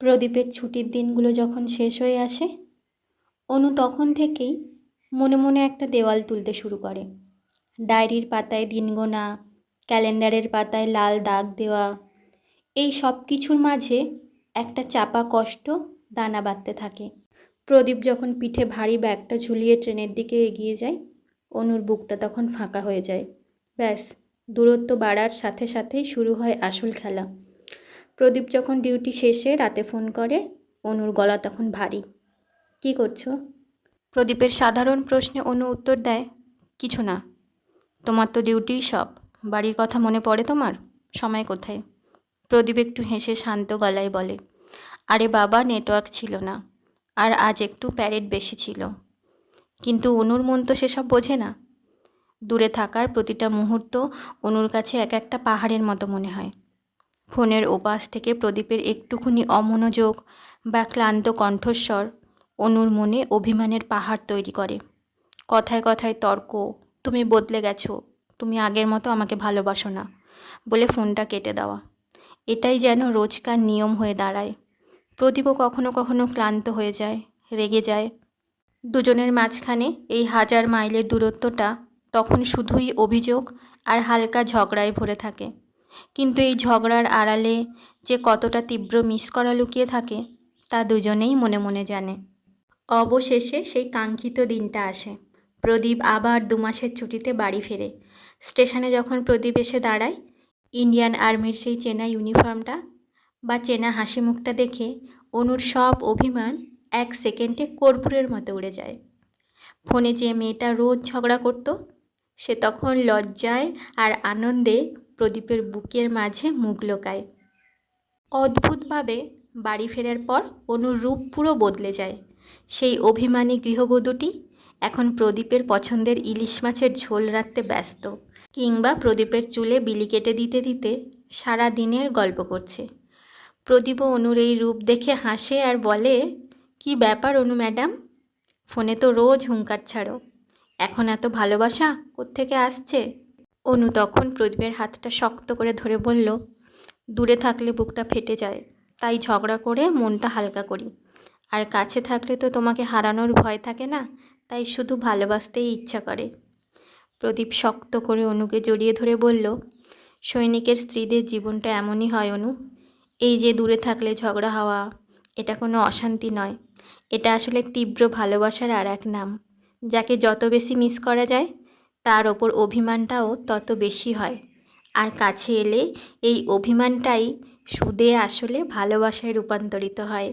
প্রদীপের ছুটির দিনগুলো যখন শেষ হয়ে আসে, অনু তখন থেকেই মনে মনে একটা দেওয়াল তুলতে শুরু করে। ডায়েরির পাতায় দিন গোনা, ক্যালেন্ডারের পাতায় লাল দাগ দেওয়া, এই সব কিছুর মাঝে একটা চাপা কষ্ট দানা বাঁধতে থাকে। প্রদীপ যখন পিঠে ভারী ব্যাগটা ঝুলিয়ে ট্রেনের দিকে এগিয়ে যায়, অনুর বুকটা তখন ফাঁকা হয়ে যায়। ব্যাস, দূরত্ব বাড়ার সাথে সাথেই শুরু হয় আসল খেলা। প্রদীপ যখন ডিউটি শেষে রাতে ফোন করে, অনুর গলা তখন ভারী। কি করছো? প্রদীপের সাধারণ প্রশ্নে অনু উত্তর দেয়, কিছু না। তোমার তো ডিউটিই সব। বাড়ির কথা মনে পড়ে তোমার? সময় কোথায়? প্রদীপ একটু হেসে শান্ত গলায় বলে, আরে বাবা, নেটওয়ার্ক ছিল না, আর আজ একটু প্যারেড বেশি ছিল। কিন্তু অনুর মন তো সেসব বোঝে না। দূরে থাকার প্রতিটা মুহূর্ত অনুর কাছে এক একটা পাহাড়ের মতো মনে হয়। ফোনের ওপাশ থেকে প্রদীপের একটুখানি অমনোযোগ বা ক্লান্ত কণ্ঠস্বর অনুর মনে অভিমানের পাহাড় তৈরি করে। কথায় কথায় তর্ক, তুমি বদলে গেছো, তুমি আগের মতো আমাকে ভালোবাসো না, বলে ফোনটা কেটে দেওয়া। এটাই যেন রোজকার নিয়ম হয়ে দাঁড়ায়। প্রদীপও কখনো কখনো ক্লান্ত হয়ে যায়, রেগে যায়। দুজনের মাঝখানে এই 1000 মাইলের দূরত্বটা তখন শুধুই অভিযোগ আর হালকা ঝগড়ায় ভরে থাকে। কিন্তু এই ঝগড়ার আড়ালে যে কতটা তীব্র মিস করা লুকিয়ে থাকে তা দুজনেই মনে মনে জানে। অবশেষে সেই কাঙ্ক্ষিত দিনটা আসে। প্রদীপ আবার 2 মাসের ছুটিতে বাড়ি ফেরে। স্টেশনে যখন প্রদীপ এসে দাঁড়ায়, ইন্ডিয়ান আর্মির সেই চেনা ইউনিফর্মটা বা চেনা হাসি মুখটা দেখে অনুর সব অভিমান 1 সেকেন্ডে কর্পূরের মতো উড়ে যায়। ফোনে যে মেয়েটা রোজ ঝগড়া করত, সে তখন লজ্জায় আর আনন্দে প্রদীপের বুকের মাঝে মুখ লোকায়। অদ্ভুতভাবে বাড়ি ফেরার পর অনুর রূপ পুরো বদলে যায়। সেই অভিমানী গৃহবধূটি এখন প্রদীপের পছন্দের ইলিশ মাছের ঝোল রাঁধতে ব্যস্ত, কিংবা প্রদীপের চুলে বিলি কেটে দিতে দিতে সারা দিনের গল্প করছে। প্রদীপও অনুর এই রূপ দেখে হাসে আর বলে, কি ব্যাপার অনু ম্যাডাম, ফোনে তো রোজ হুঙ্কার ছাড়ো, এখন এত ভালোবাসা কোত্থেকে আসছে? অনু তখন প্রদীপের হাতটা শক্ত করে ধরে বলল, দূরে থাকলে বুকটা ফেটে যায়, তাই ঝগড়া করে মনটা হালকা করি। আর কাছে থাকলে তো তোমাকে হারানোর ভয় থাকে না, তাই শুধু ভালোবাসতেই ইচ্ছা করে। প্রদীপ শক্ত করে অনুকে জড়িয়ে ধরে বলল, সৈনিকের স্ত্রীদের জীবনটা এমনই হয় অনু। এই যে দূরে থাকলে ঝগড়া হওয়া, এটা কোনো অশান্তি নয়, এটা আসলে তীব্র ভালোবাসার আর এক নাম। যাকে যত বেশি মিস করা যায়, তার ওপর অভিমানটাও তত বেশি হয়। আর কাছে এলে এই অভিমানটাই সুদে আসলে ভালোবাসায় রূপান্তরিত হয়।